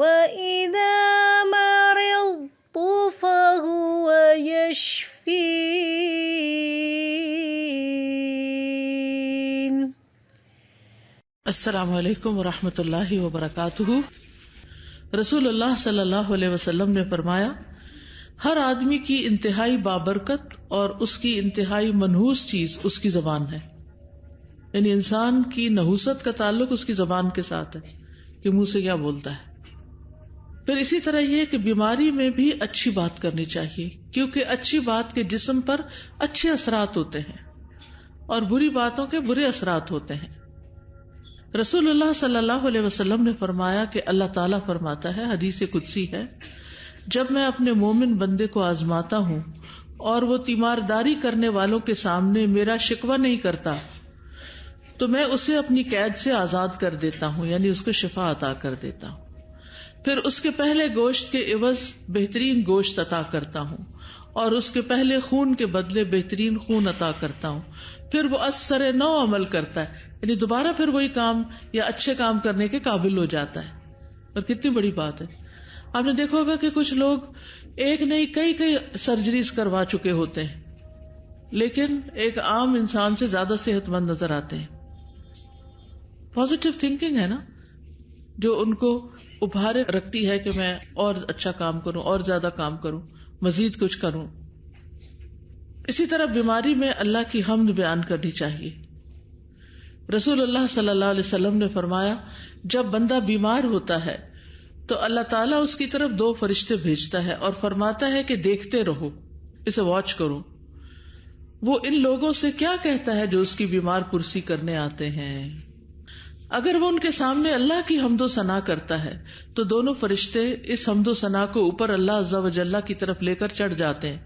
وَإِذَا مَرِضْتُ فَهُوَ يَشْفِينِ۔ السلام علیکم ورحمۃ اللہ وبرکاتہ۔ رسول اللہ صلی اللہ علیہ وسلم نے فرمایا، ہر آدمی کی انتہائی بابرکت اور اس کی انتہائی منحوس چیز اس کی زبان ہے، یعنی انسان کی نحوست کا تعلق اس کی زبان کے ساتھ ہے کہ منہ سے کیا بولتا ہے۔ پھر اسی طرح یہ کہ بیماری میں بھی اچھی بات کرنی چاہیے، کیونکہ اچھی بات کے جسم پر اچھے اثرات ہوتے ہیں اور بری باتوں کے برے اثرات ہوتے ہیں۔ رسول اللہ صلی اللہ علیہ وسلم نے فرمایا کہ اللہ تعالیٰ فرماتا ہے، حدیث قدسی ہے، جب میں اپنے مومن بندے کو آزماتا ہوں اور وہ تیمارداری کرنے والوں کے سامنے میرا شکوہ نہیں کرتا تو میں اسے اپنی قید سے آزاد کر دیتا ہوں، یعنی اس کو شفا عطا کر دیتا ہوں۔ پھر اس کے پہلے گوشت کے عوض بہترین گوشت عطا کرتا ہوں اور اس کے پہلے خون کے بدلے بہترین خون عطا کرتا ہوں۔ پھر وہ اثر نو عمل کرتا ہے، یعنی دوبارہ پھر وہی کام یا اچھے کام کرنے کے قابل ہو جاتا ہے۔ اور کتنی بڑی بات ہے، آپ نے دیکھا ہوگا کہ کچھ لوگ ایک نہیں کئی سرجریز کروا چکے ہوتے ہیں، لیکن ایک عام انسان سے زیادہ صحت مند نظر آتے ہیں۔ پازیٹیو تھنکنگ ہے نا جو ان کو ابھارے رکھتی ہے کہ میں اور اچھا کام کروں اور زیادہ کام کروں، مزید کچھ کروں۔ اسی طرح بیماری میں اللہ کی حمد بیان کرنی چاہیے۔ رسول اللہ صلی اللہ علیہ وسلم نے فرمایا، جب بندہ بیمار ہوتا ہے تو اللہ تعالیٰ اس کی طرف 2 فرشتے بھیجتا ہے اور فرماتا ہے کہ دیکھتے رہو، اسے واچ کرو، وہ ان لوگوں سے کیا کہتا ہے جو اس کی بیمار پرسی کرنے آتے ہیں۔ اگر وہ ان کے سامنے اللہ کی حمد و ثنا کرتا ہے تو دونوں فرشتے اس حمد و ثنا کو اوپر اللہ عز و جل کی طرف لے کر چڑھ جاتے ہیں،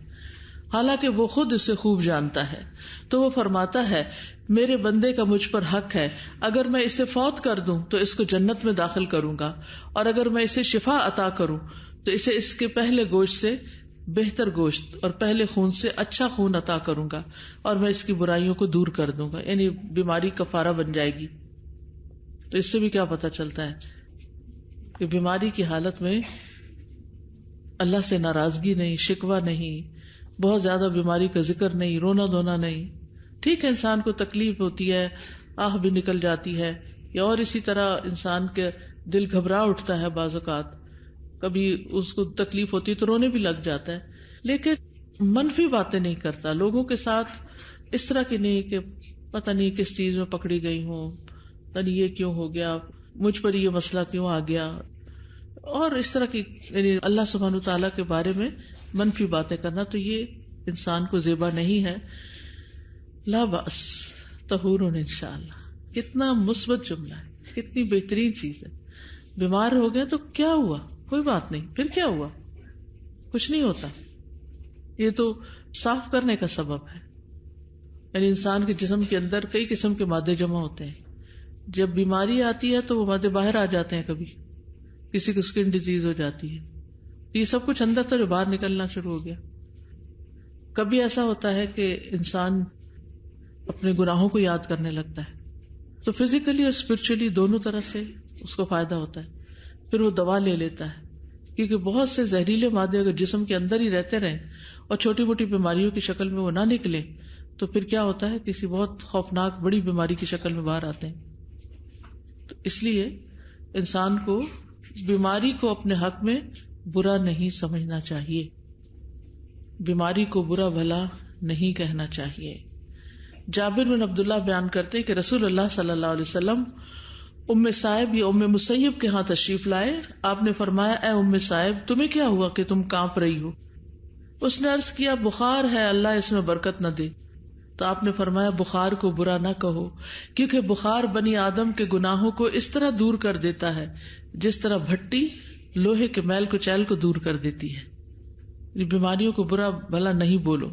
حالانکہ وہ خود اسے خوب جانتا ہے۔ تو وہ فرماتا ہے، میرے بندے کا مجھ پر حق ہے، اگر میں اسے فوت کر دوں تو اس کو جنت میں داخل کروں گا، اور اگر میں اسے شفا عطا کروں تو اسے اس کے پہلے گوشت سے بہتر گوشت اور پہلے خون سے اچھا خون عطا کروں گا، اور میں اس کی برائیوں کو دور کر دوں گا، یعنی بیماری کفارہ بن جائے گی۔ تو اس سے بھی کیا پتہ چلتا ہے کہ بیماری کی حالت میں اللہ سے ناراضگی نہیں، شکوہ نہیں، بہت زیادہ بیماری کا ذکر نہیں، رونا دھونا نہیں۔ ٹھیک ہے، انسان کو تکلیف ہوتی ہے، آہ بھی نکل جاتی ہے، یا اور اسی طرح انسان کے دل گھبرا اٹھتا ہے، بعض اوقات کبھی اس کو تکلیف ہوتی ہے تو رونے بھی لگ جاتا ہے، لیکن منفی باتیں نہیں کرتا لوگوں کے ساتھ، اس طرح کی نہیں کہ پتہ نہیں کس چیز میں پکڑی گئی ہوں، پتہ نہیں یہ کیوں ہو گیا، مجھ پر یہ مسئلہ کیوں آ گیا، اور اس طرح کی یعنی اللہ سبحانہ تعالیٰ کے بارے میں منفی باتیں کرنا، تو یہ انسان کو زیبا نہیں ہے۔ لا بأس طہورن انشاءاللہ، کتنا مثبت جملہ ہے، کتنی بہترین چیز ہے۔ بیمار ہو گئے تو کیا ہوا، کوئی بات نہیں، پھر کیا ہوا، کچھ نہیں ہوتا، یہ تو صاف کرنے کا سبب ہے۔ یعنی انسان کے جسم کے اندر کئی قسم کے مادے جمع ہوتے ہیں، جب بیماری آتی ہے تو وہ مادے باہر آ جاتے ہیں، کبھی کسی کو اسکن ڈیزیز ہو جاتی ہے، یہ سب کچھ اندر سے باہر نکلنا شروع ہو گیا۔ کبھی ایسا ہوتا ہے کہ انسان اپنے گناہوں کو یاد کرنے لگتا ہے، تو فزیکلی اور اسپرچولی دونوں طرح سے اس کو فائدہ ہوتا ہے۔ پھر وہ دوا لے لیتا ہے، کیونکہ بہت سے زہریلے مادے اگر جسم کے اندر ہی رہتے رہیں اور چھوٹی موٹی بیماریوں کی شکل میں وہ نہ نکلے تو پھر کیا ہوتا ہے، کسی بہت خوفناک بڑی بیماری کی شکل میں باہر آتے ہیں۔ تو اس لیے انسان کو بیماری کو اپنے حق میں برا نہیں سمجھنا چاہیے، بیماری کو برا بھلا نہیں کہنا چاہیے۔ جابر بن عبداللہ بیان کرتے کہ رسول اللہ صلی اللہ علیہ وسلم ام صائب یا ام مسیب کے ہاں تشریف لائے۔ آپ نے فرمایا، اے ام صائب، تمہیں کیا ہوا کہ تم کانپ رہی ہو؟ اس نے عرض کیا، بخار ہے، اللہ اس میں برکت نہ دے۔ تو آپ نے فرمایا، بخار کو برا نہ کہو، کیونکہ بخار بنی آدم کے گناہوں کو اس طرح دور کر دیتا ہے جس طرح بھٹی لوہے کے میل کچیل کو دور کر دیتی ہے۔ بیماریوں کو برا بھلا نہیں بولو۔